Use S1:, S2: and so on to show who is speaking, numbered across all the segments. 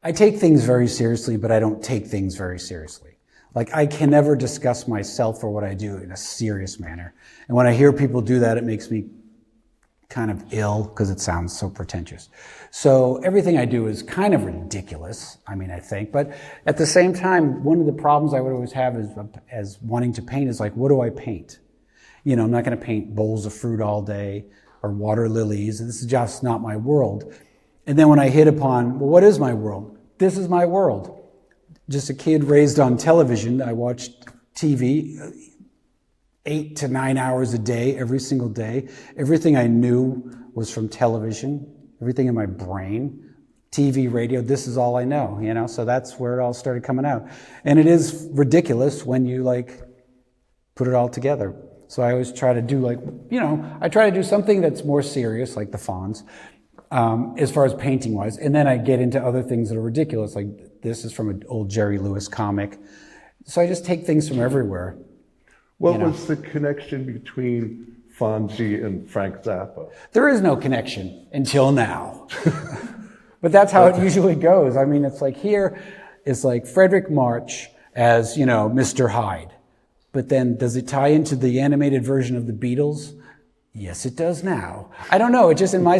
S1: I take things very seriously, but I don't take things very seriously. Like, I can never discuss myself or what I do in a serious manner. And when I hear people do that, it makes me kind of ill because it sounds so pretentious. So everything I do is kind of ridiculous, I think. But at the same time, one of the problems I would always have is, as wanting to paint is like, what do I paint? You know, I'm not going to paint bowls of fruit all day or water lilies. This is just not my world. And then when I hit upon, well, what is my world? This is my world. Just a kid raised on television. I watched TV 8 to 9 hours a day, every single day. Everything I knew was from television, everything in my brain, TV, radio, this is all I know, you know? So that's where it all started coming out. And it is ridiculous when you like put it all together. So I always try to do I try to do something that's more serious, like the fawns, as far as painting wise. And then I get into other things that are ridiculous, like this is from an old Jerry Lewis comic. So I just take things from everywhere.
S2: What was the connection between Fonzie and Frank Zappa?
S1: There is no connection until now. But that's how it usually goes. I mean, it's like here, it's like Frederick March as, Mr. Hyde. But then does it tie into the animated version of the Beatles? Yes, it does now. I don't know. It just, in my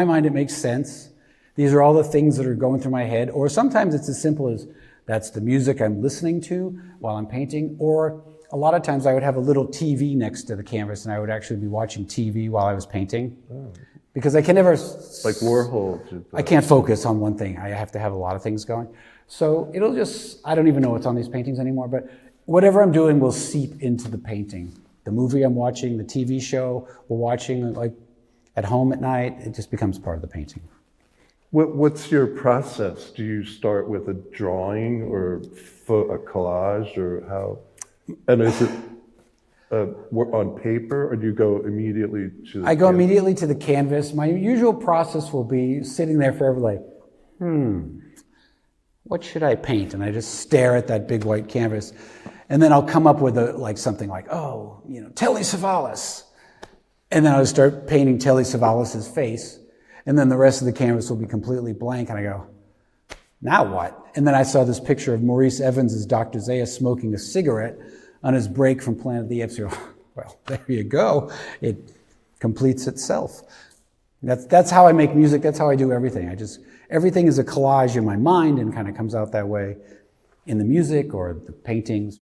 S1: mind, it makes sense. These are all the things that are going through my head. Or sometimes it's as simple as that's the music I'm listening to while I'm painting. Or a lot of times I would have a little TV next to the canvas and I would actually be watching TV while I was painting. Oh. Because I can never...
S2: Like Warhol.
S1: I can't focus on one thing. I have to have a lot of things going. So it'll just... I don't even know what's on these paintings anymore, but whatever I'm doing will seep into the painting. The movie I'm watching, the TV show we're watching, like at home at night, it just becomes part of the painting.
S2: What's your process? Do you start with a drawing or a collage, or how? And is it on paper, or do you go immediately to the
S1: I go immediately to the canvas. My usual process will be sitting there forever like, what should I paint? And I just stare at that big white canvas. And then I'll come up with something like, Telly Savalas. And then I'll start painting Telly Savalas' face. And then the rest of the canvas will be completely blank. And I go, now what? And then I saw this picture of Maurice Evans as Dr. Zaya smoking a cigarette on his break from Planet of the Apes. Well, there you go. It completes itself. That's how I make music. That's how I do everything. Everything is a collage in my mind and kind of comes out that way in the music or the paintings.